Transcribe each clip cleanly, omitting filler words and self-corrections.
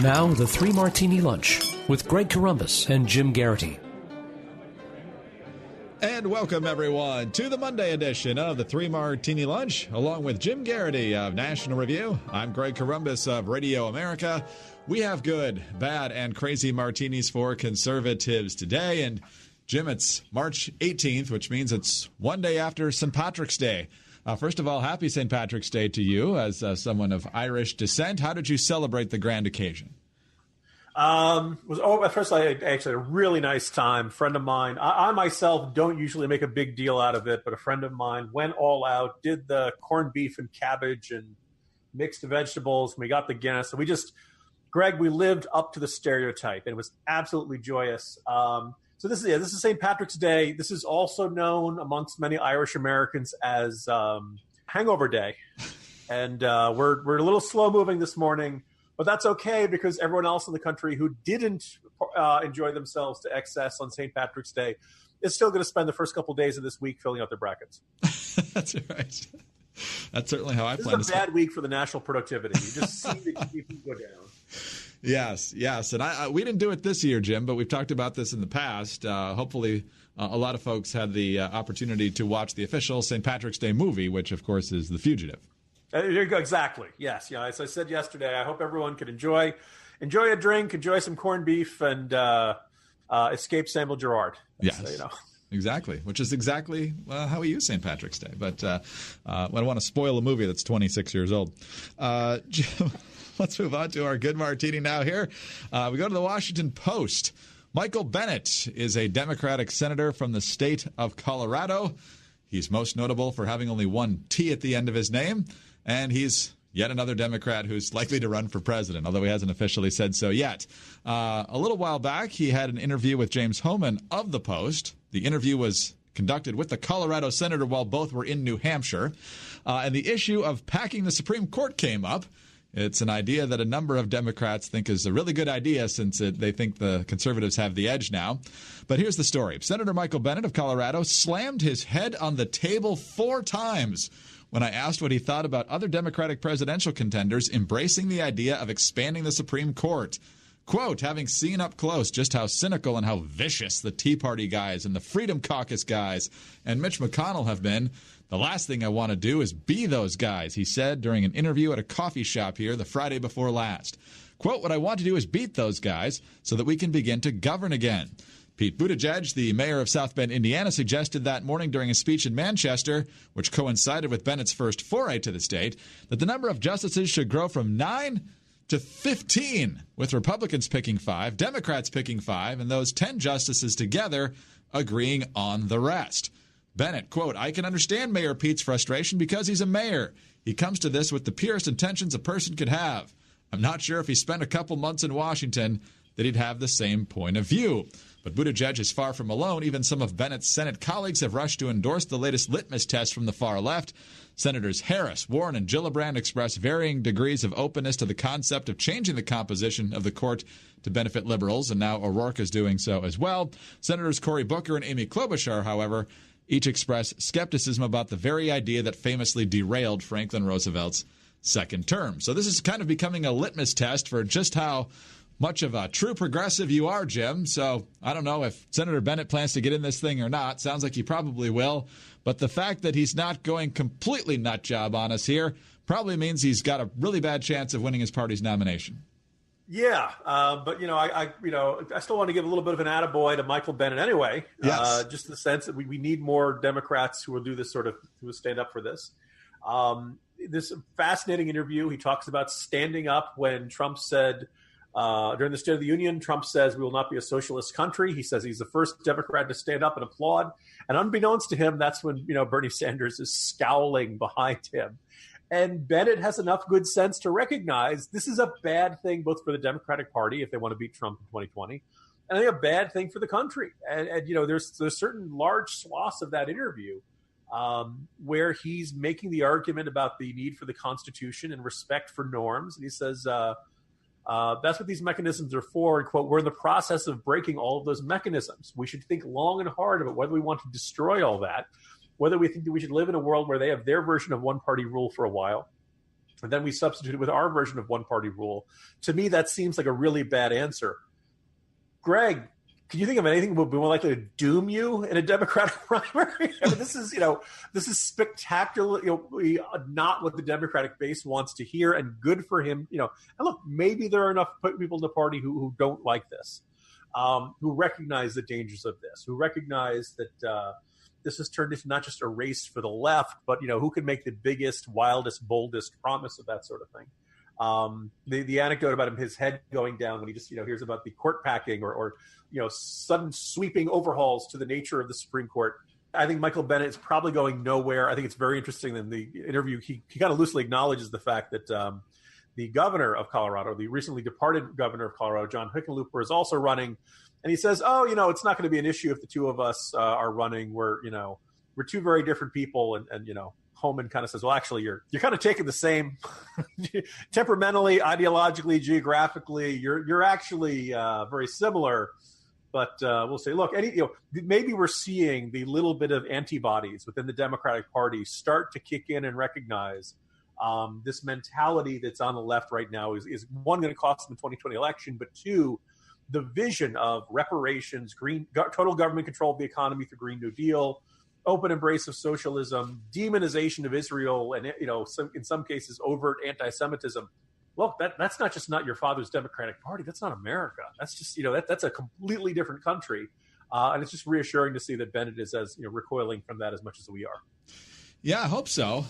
Now, the Three Martini Lunch with Greg Corombos and Jim Geraghty. And welcome, everyone, to the Monday edition of the Three Martini Lunch, along with Jim Geraghty of National Review. I'm Greg Corombos of Radio America. We have good, bad, and crazy martinis for conservatives today. And, Jim, it's March 18th, which means it's one day after St. Patrick's Day. First of all, happy St. Patrick's Day to you as someone of Irish descent. How did you celebrate the grand occasion? First, I actually had a really nice time. A friend of mine, I myself don't usually make a big deal out of it, but a friend of mine went all out, did the corned beef and cabbage and mixed vegetables. We got the Guinness. And Greg, we lived up to the stereotype, and it was absolutely joyous. So this is St. Patrick's Day. This is also known amongst many Irish Americans as Hangover Day. And we're a little slow moving this morning, but that's okay because everyone else in the country who didn't enjoy themselves to excess on St. Patrick's Day is still going to spend the first couple of days of this week filling out their brackets. That's right. That's certainly how I plan. This is a bad week for the national productivity. You just see the GDP go down. Yes. And we didn't do it this year, Jim, but we've talked about this in the past. Hopefully a lot of folks had the opportunity to watch the official St. Patrick's Day movie, which, of course, is The Fugitive. There you go. Exactly. Yes. Yeah. As I said yesterday, I hope everyone could enjoy a drink, enjoy some corned beef, and escape Samuel Gerard. Yes. Exactly, which is exactly how we use St. Patrick's Day. But I don't want to spoil a movie that's 26 years old. Jim, let's move on to our good martini now here. We go to the Washington Post. Michael Bennet is a Democratic senator from the state of Colorado. He's most notable for having only one T at the end of his name, and he's yet another Democrat who's likely to run for president, although he hasn't officially said so yet. A little while back, he had an interview with James Hohmann of the Post. The interview was conducted with the Colorado senator while both were in New Hampshire. And the issue of packing the Supreme Court came up. It's an idea that a number of Democrats think is a really good idea since they think the conservatives have the edge now. But here's the story. Senator Michael Bennet of Colorado slammed his head on the table 4 times when I asked what he thought about other Democratic presidential contenders embracing the idea of expanding the Supreme Court. Quote, having seen up close just how cynical and how vicious the Tea Party guys and the Freedom Caucus guys and Mitch McConnell have been, the last thing I want to do is be those guys, he said during an interview at a coffee shop here the Friday before last. Quote, what I want to do is beat those guys so that we can begin to govern again. Pete Buttigieg, the mayor of South Bend, Indiana, suggested that morning during a speech in Manchester, which coincided with Bennett's first foray to the state, that the number of justices should grow from 9 to 15, with Republicans picking 5, Democrats picking 5, and those 10 justices together agreeing on the rest. Bennet, quote, I can understand Mayor Pete's frustration because he's a mayor. He comes to this with the purest intentions a person could have. I'm not sure if he spent a couple months in Washington that he'd have the same point of view. But Buttigieg is far from alone. Even some of Bennett's Senate colleagues have rushed to endorse the latest litmus test from the far left. Senators Harris, Warren, and Gillibrand express varying degrees of openness to the concept of changing the composition of the court to benefit liberals, and now O'Rourke is doing so as well. Senators Cory Booker and Amy Klobuchar, however, each express skepticism about the very idea that famously derailed Franklin Roosevelt's second term. So this is kind of becoming a litmus test for just how much of a true progressive you are, Jim. So I don't know if Senator Bennet plans to get in this thing or not. Sounds like he probably will. But the fact that he's not going completely nut job on us here probably means he's got a really bad chance of winning his party's nomination. Yeah, but I still want to give a little bit of an attaboy to Michael Bennet anyway. Yes. Just in the sense that we need more Democrats who will do this who will stand up for this. This fascinating interview. He talks about standing up when Trump said during the State of the Union, Trump says we will not be a socialist country. He says he's the first Democrat to stand up and applaud. And unbeknownst to him, that's when Bernie Sanders is scowling behind him. And Bennet has enough good sense to recognize this is a bad thing both for the Democratic Party if they want to beat Trump in 2020, and I think a bad thing for the country. And there's certain large swaths of that interview where he's making the argument about the need for the Constitution and respect for norms. And he says that's what these mechanisms are for. And, quote, we're in the process of breaking all of those mechanisms. We should think long and hard about whether we want to destroy all that, whether we think that we should live in a world where they have their version of one-party rule for a while, and then we substitute it with our version of one-party rule. To me, that seems like a really bad answer. Greg, can you think of anything that would be more likely to doom you in a Democratic primary? I mean, this is spectacularly not what the Democratic base wants to hear, and good for him. And look, maybe there are enough people in the party who don't like this, who recognize the dangers of this, who recognize that this has turned into not just a race for the left, but who can make the biggest, wildest, boldest promise of that sort of thing. The anecdote about his head going down when he just hears about the court packing or sudden sweeping overhauls to the nature of the Supreme Court. I think Michael Bennet is probably going nowhere. I think it's very interesting in the interview. He kind of loosely acknowledges the fact that the governor of Colorado, the recently departed governor of Colorado, John Hickenlooper, is also running. And he says, it's not going to be an issue if the two of us are running. We're two very different people. And Homan kind of says, well, actually, you're kind of taking the same temperamentally, ideologically, geographically. You're actually very similar. But we'll say, look, maybe we're seeing the little bit of antibodies within the Democratic Party start to kick in and recognize this mentality that's on the left right now is one, going to cost them the 2020 election, but two, the vision of reparations, total government control of the economy through Green New Deal, open embrace of socialism, demonization of Israel, and in some cases overt anti-Semitism. Look, that's not just not your father's Democratic Party. That's not America. That's just that's a completely different country, and it's just reassuring to see that Bennet is as recoiling from that as much as we are. Yeah, I hope so.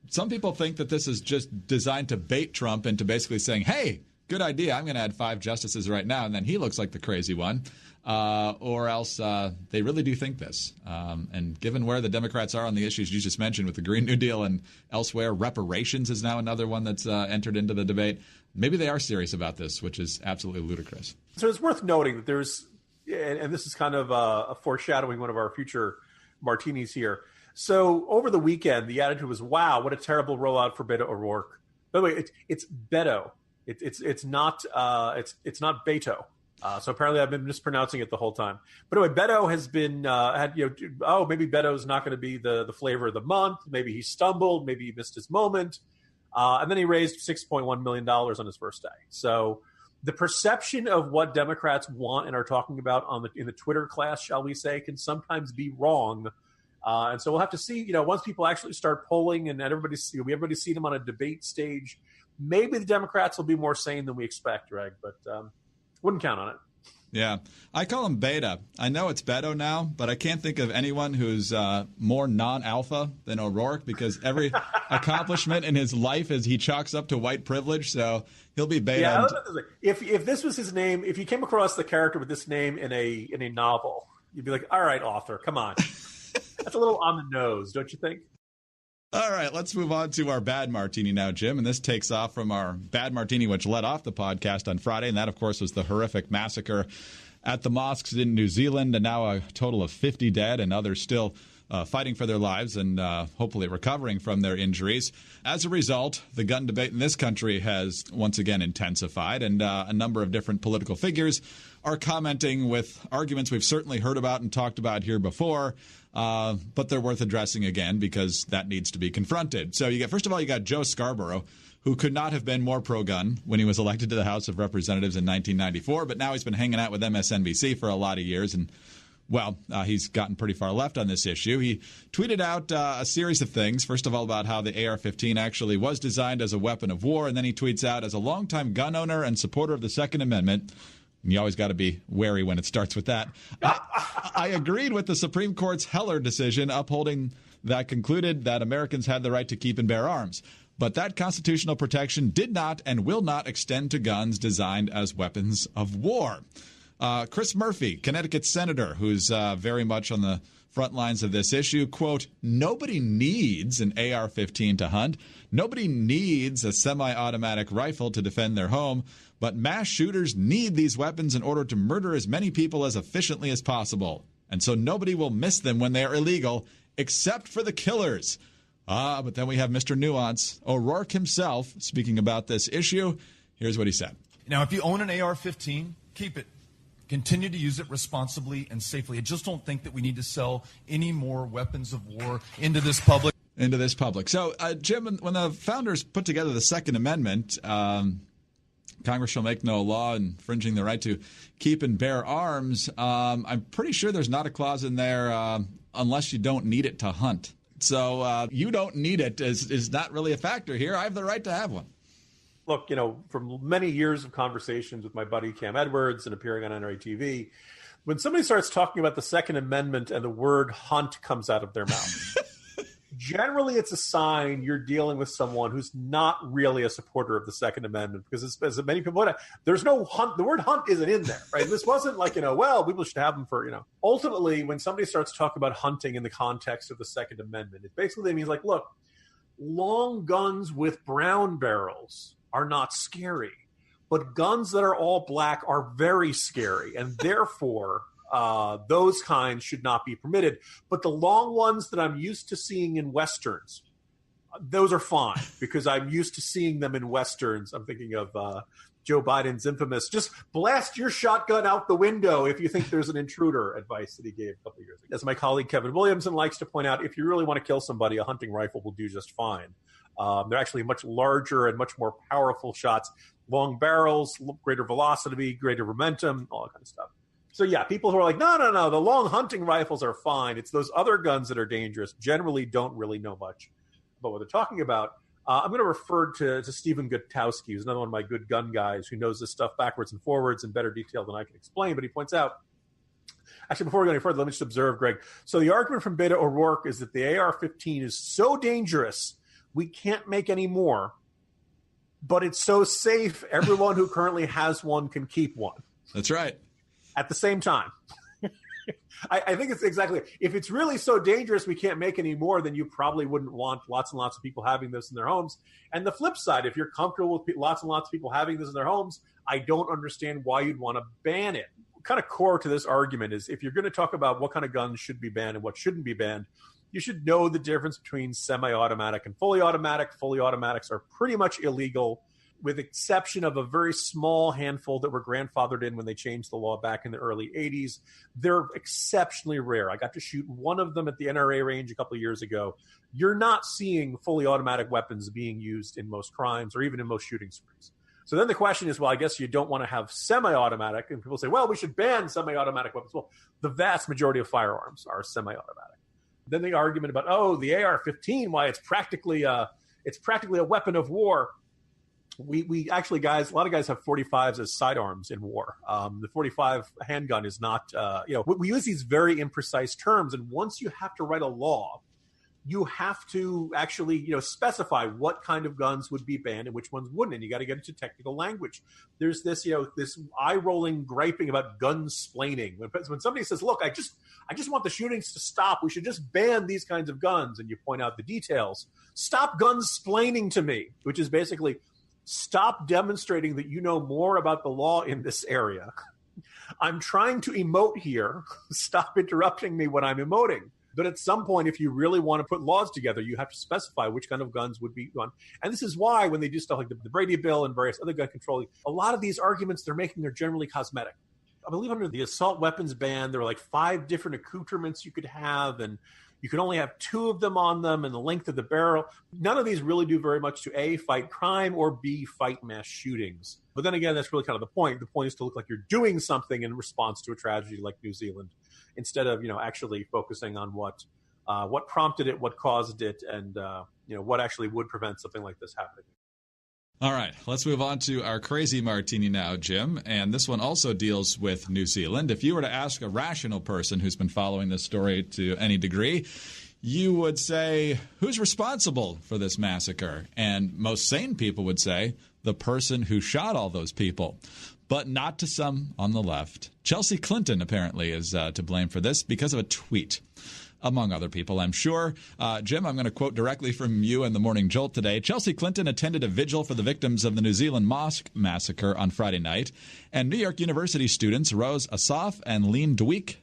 Some people think that this is just designed to bait Trump into basically saying, "Hey, good idea. I'm going to add 5 justices right now," and then he looks like the crazy one. Or else they really do think this. And given where the Democrats are on the issues you just mentioned with the Green New Deal and elsewhere, reparations is now another one that's entered into the debate. Maybe they are serious about this, which is absolutely ludicrous. So it's worth noting that there's, and this is kind of a foreshadowing one of our future martinis here. So over the weekend, the attitude was, wow, what a terrible rollout for Beto O'Rourke. By the way, it's Beto. It's not Beto. So apparently I've been mispronouncing it the whole time. But anyway, Beto has been maybe Beto's not going to be the flavor of the month. Maybe he stumbled. Maybe he missed his moment. And then he raised $6.1 million on his first day. So the perception of what Democrats want and are talking about in the Twitter class, shall we say, can sometimes be wrong. And so we'll have to see, once people actually start polling and everybody see them on a debate stage, maybe the Democrats will be more sane than we expect, Greg. But wouldn't count on it. Yeah. I call him Beta. I know it's Beto now, but I can't think of anyone who's more non-alpha than O'Rourke, because every accomplishment in his life is he chalks up to white privilege, so he'll be Beta. Yeah, if this was his name, if you came across the character with this name in a novel, you'd be like, all right, author, come on. That's a little on the nose, don't you think? All right, let's move on to our bad martini now, Jim. And this takes off from our bad martini, which led off the podcast on Friday. And that, of course, was the horrific massacre at the mosques in New Zealand. And now a total of 50 dead and others still fighting for their lives and hopefully recovering from their injuries. As a result, the gun debate in this country has once again intensified. And a number of different political figures are commenting with arguments we've certainly heard about and talked about here before. But they're worth addressing again because that needs to be confronted. So first of all, you got Joe Scarborough, who could not have been more pro-gun when he was elected to the House of Representatives in 1994. But now he's been hanging out with MSNBC for a lot of years. And, he's gotten pretty far left on this issue. He tweeted out a series of things. First of all, about how the AR-15 actually was designed as a weapon of war. And then he tweets out, as a longtime gun owner and supporter of the Second Amendment, and you always got to be wary when it starts with that, I agreed with the Supreme Court's Heller decision upholding that concluded that Americans had the right to keep and bear arms. But that constitutional protection did not and will not extend to guns designed as weapons of war. Chris Murphy, Connecticut senator, who's very much on the front lines of this issue, quote, nobody needs an AR-15 to hunt. Nobody needs a semi-automatic rifle to defend their home. But mass shooters need these weapons in order to murder as many people as efficiently as possible. And so nobody will miss them when they are illegal, except for the killers. But then we have Mr. Nuance, O'Rourke himself, speaking about this issue. Here's what he said. Now, if you own an AR-15, keep it. Continue to use it responsibly and safely. I just don't think that we need to sell any more weapons of war into this public. into this public. So, Jim, when the founders put together the Second Amendment, Congress shall make no law infringing the right to keep and bear arms. I'm pretty sure there's not a clause in there unless you don't need it to hunt. So you don't need it is not really a factor here. I have the right to have one. Look, from many years of conversations with my buddy Cam Edwards and appearing on NRA TV, when somebody starts talking about the Second Amendment and the word hunt comes out of their mouth, generally it's a sign you're dealing with someone who's not really a supporter of the Second Amendment, because as many people put it, there's no hunt. The word hunt isn't in there, right? This wasn't like, well, people should have them for, Ultimately, when somebody starts talking about hunting in the context of the Second Amendment, it basically means like, look, long guns with brown barrels are not scary, but guns that are all black are very scary, and therefore those kinds should not be permitted. But the long ones that I'm used to seeing in Westerns, those are fine, because I'm used to seeing them in Westerns. I'm thinking of Joe Biden's infamous, just blast your shotgun out the window if you think there's an intruder advice that he gave a couple of years ago. As my colleague Kevin Williamson likes to point out, if you really want to kill somebody, a hunting rifle will do just fine. They're actually much larger and much more powerful shots. Long barrels, greater velocity, greater momentum, all that kind of stuff. So yeah, people who are like, no, the long hunting rifles are fine. It's those other guns that are dangerous. Generally don't really know much about what they're talking about. I'm going to refer to Stephen Gutowski, who's another one of my good gun guys who knows this stuff backwards and forwards in better detail than I can explain. But he points out, actually, before we go any further, let me just observe, Greg. So the argument from Beto O'Rourke is that the AR-15 is so dangerous, we can't make any more, but it's so safe, everyone who currently has one can keep one. That's right. At the same time. I think it's exactly, if it's really so dangerous we can't make any more, then you probably wouldn't want lots and lots of people having this in their homes. And the flip side, if you're comfortable with lots and lots of people having this in their homes, I don't understand why you'd want to ban it. Kind of core to this argument is, if you're going to talk about what kind of guns should be banned and what shouldn't be banned, you should know the difference between semi-automatic and fully automatic. Fully automatics are pretty much illegal, with exception of a very small handful that were grandfathered in when they changed the law back in the early 80s. They're exceptionally rare. I got to shoot one of them at the NRA range a couple of years ago. You're not seeing fully automatic weapons being used in most crimes or even in most shooting sprees. So then the question is, well, I guess you don't want to have semi-automatic. And people say, well, we should ban semi-automatic weapons. Well, the vast majority of firearms are semi-automatic. Then the argument about, the AR-15, why it's practically a weapon of war. We actually, guys, a lot of guys have 45s as sidearms in war. The 45 handgun is not, we use these very imprecise terms. And once you have to write a law, you have to actually, specify what kind of guns would be banned and which ones wouldn't. And you got to get into technical language. There's this, this eye-rolling griping about gun-splaining. When somebody says, look, I just want the shootings to stop, we should just ban these kinds of guns, and you point out the details. Stop gun-splaining to me, which is basically, stop demonstrating that you know more about the law in this area. I'm trying to emote here. Stop interrupting me when I'm emoting. But at some point, if you really want to put laws together, you have to specify which kind of guns would be gone. And this is why when they do stuff like the Brady Bill and various other gun control, a lot of these arguments they're making are generally cosmetic. I believe under the assault weapons ban, there were like 5 different accoutrements you could have, and you could only have 2 of them on them, and the length of the barrel. None of these really do very much to A, fight crime, or B, fight mass shootings. But then again, that's really kind of the point. The point is to look like you're doing something in response to a tragedy like New Zealand, instead of, actually focusing on what prompted it, what caused it, and, what actually would prevent something like this happening. All right, let's move on to our crazy martini now, Jim. And this one also deals with New Zealand. If you were to ask a rational person who's been following this story to any degree, you would say, who's responsible for this massacre? And most sane people would say, the person who shot all those people. But not to some on the left. Chelsea Clinton apparently is to blame for this because of a tweet. Among other people, I'm sure. Jim, I'm going to quote directly from you in the Morning Jolt today. Chelsea Clinton attended a vigil for the victims of the New Zealand Mosque Massacre on Friday night, and New York University students Rose Asaf and Lean Dweik,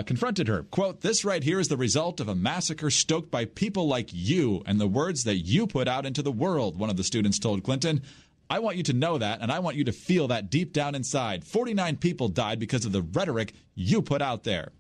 confronted her. Quote, "This right here is the result of a massacre stoked by people like you and the words that you put out into the world," one of the students told Clinton. "I want you to know that, and I want you to feel that deep down inside. 49 people died because of the rhetoric you put out there."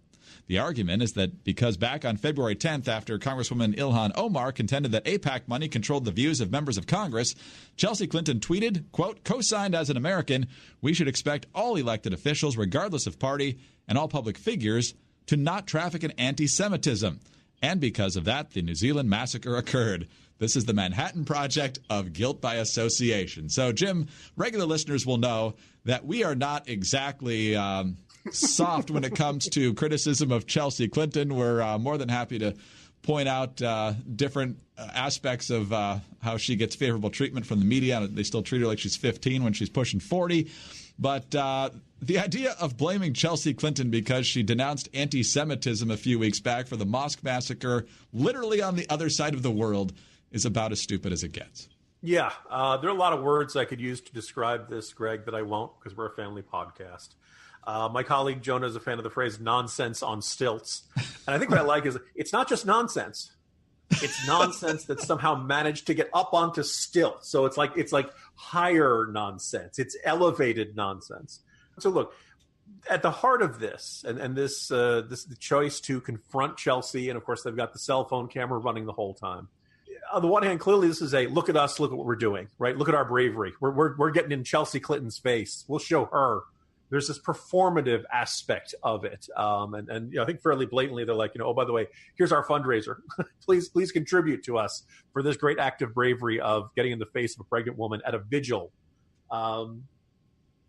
The argument is that because back on February 10th, after Congresswoman Ilhan Omar contended that AIPAC money controlled the views of members of Congress, Chelsea Clinton tweeted, quote, "Co-signed as an American, we should expect all elected officials, regardless of party, and all public figures to not traffic in anti-Semitism. And because of that, the New Zealand massacre occurred. This is the Manhattan Project of guilt by association." So, Jim, regular listeners will know that we are not exactly soft when it comes to criticism of Chelsea Clinton. We're more than happy to point out different aspects of how she gets favorable treatment from the media. They still treat her like she's 15 when she's pushing 40. But the idea of blaming Chelsea Clinton because she denounced anti-Semitism a few weeks back for the Mosque Massacre, literally on the other side of the world, is about as stupid as it gets. Yeah, there are a lot of words I could use to describe this, Greg, that I won't because we're a family podcast. My colleague Jonah is a fan of the phrase nonsense on stilts. And I think what I like is it's not just nonsense. It's nonsense that somehow managed to get up onto stilts. So it's like higher nonsense. It's elevated nonsense. So look, at the heart of this, and this the choice to confront Chelsea, and of course they've got the cell phone camera running the whole time. On the one hand, clearly this is a look at us, look at what we're doing, right? Look at our bravery. We're getting in Chelsea Clinton's face. We'll show her. There's this performative aspect of it, and you know, I think fairly blatantly they're like, oh, by the way, here's our fundraiser. please contribute to us for this great act of bravery of getting in the face of a pregnant woman at a vigil.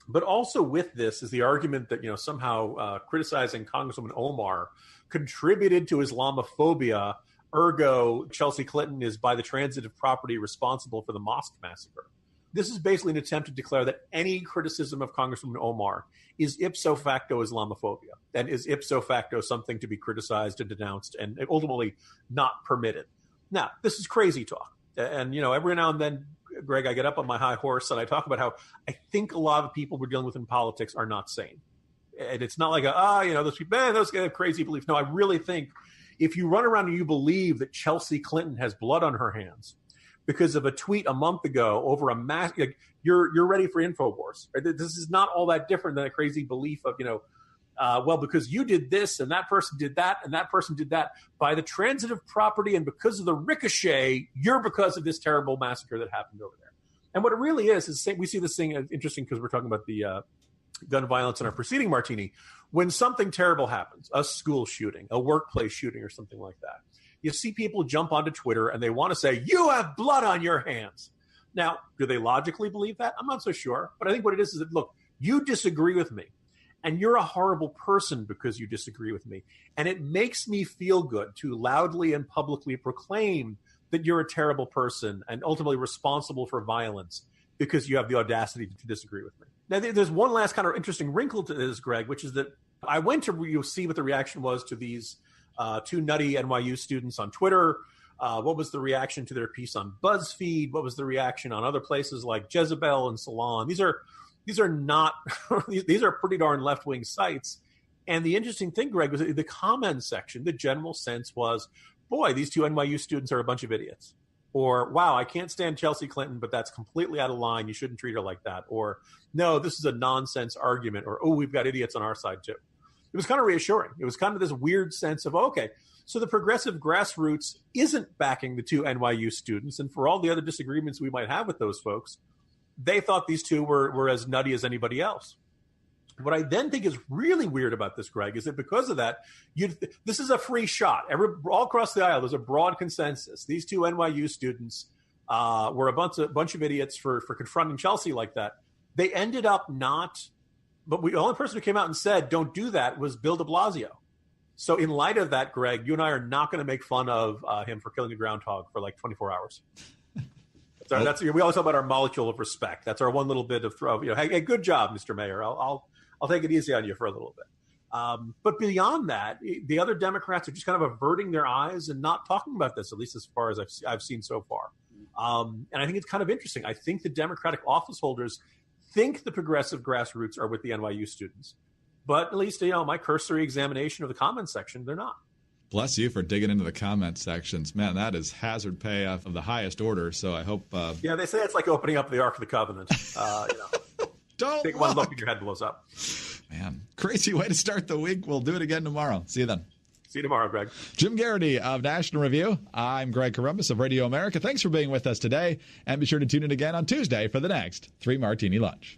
But also with this is the argument that somehow criticizing Congresswoman Omar contributed to Islamophobia. Ergo, Chelsea Clinton is by the transitive property responsible for the Mosque Massacre. This is basically an attempt to declare that any criticism of Congresswoman Omar is ipso facto Islamophobia and is ipso facto something to be criticized and denounced and ultimately not permitted. Now, this is crazy talk. And, every now and then, Greg, I get up on my high horse and I talk about how I think a lot of people we're dealing with in politics are not sane. And it's not like, those people, those guys have crazy beliefs. No, I really think if you run around and you believe that Chelsea Clinton has blood on her hands because of a tweet a month ago over a mass, you're ready for InfoWars. Right? This is not all that different than a crazy belief of, because you did this and that person did that and that person did that by the transitive property and because of the ricochet, you're because of this terrible massacre that happened over there. And what it really is we see this thing interesting because we're talking about the gun violence in our preceding Martini. When something terrible happens, a school shooting, a workplace shooting or something like that, you see people jump onto Twitter and they want to say, you have blood on your hands. Now, do they logically believe that? I'm not so sure. But I think what it is that, look, you disagree with me. And you're a horrible person because you disagree with me. And it makes me feel good to loudly and publicly proclaim that you're a terrible person and ultimately responsible for violence because you have the audacity to disagree with me. Now, there's one last kind of interesting wrinkle to this, Greg, which is that I went to see what the reaction was to these two nutty NYU students on Twitter. What was the reaction to their piece on BuzzFeed? What was the reaction on other places like Jezebel and Salon? These are not these are pretty darn left-wing sites. And the interesting thing, Greg, was the comment section, the general sense was, boy, these two NYU students are a bunch of idiots. Or, wow, I can't stand Chelsea Clinton, but that's completely out of line. You shouldn't treat her like that. Or, no, this is a nonsense argument. Or, oh, we've got idiots on our side, too. It was kind of reassuring. It was kind of this weird sense of, okay, so the progressive grassroots isn't backing the two NYU students. And for all the other disagreements we might have with those folks, they thought these two were as nutty as anybody else. What I then think is really weird about this, Greg, is that because of that, this is a free shot. All across the aisle, there's a broad consensus. These two NYU students were a bunch of idiots for confronting Chelsea like that. They ended up not, but the only person who came out and said, don't do that, was Bill de Blasio. So in light of that, Greg, you and I are not going to make fun of him for killing a groundhog for like 24 hours. We always talk about our molecule of respect. That's our one little bit of throw. Hey, good job, Mr. Mayor. I'll take it easy on you for a little bit. But beyond that, the other Democrats are just kind of averting their eyes and not talking about this, at least as far as I've seen so far. And I think it's kind of interesting. I think the Democratic office holders think the progressive grassroots are with the NYU students. But at least, my cursory examination of the comments section, they're not. Bless you for digging into the comment sections. Man, that is hazard pay of the highest order. So I hope... Yeah, they say it's like opening up the Ark of the Covenant. Don't take one look and your head blows up. Man, Crazy way to start the week. We'll do it again tomorrow. See you then. See you tomorrow, Greg. Jim Geraghty of National Review. I'm Greg Corombos of Radio America. Thanks for being with us today. And be sure to tune in again on Tuesday for the next 3 Martini Lunch.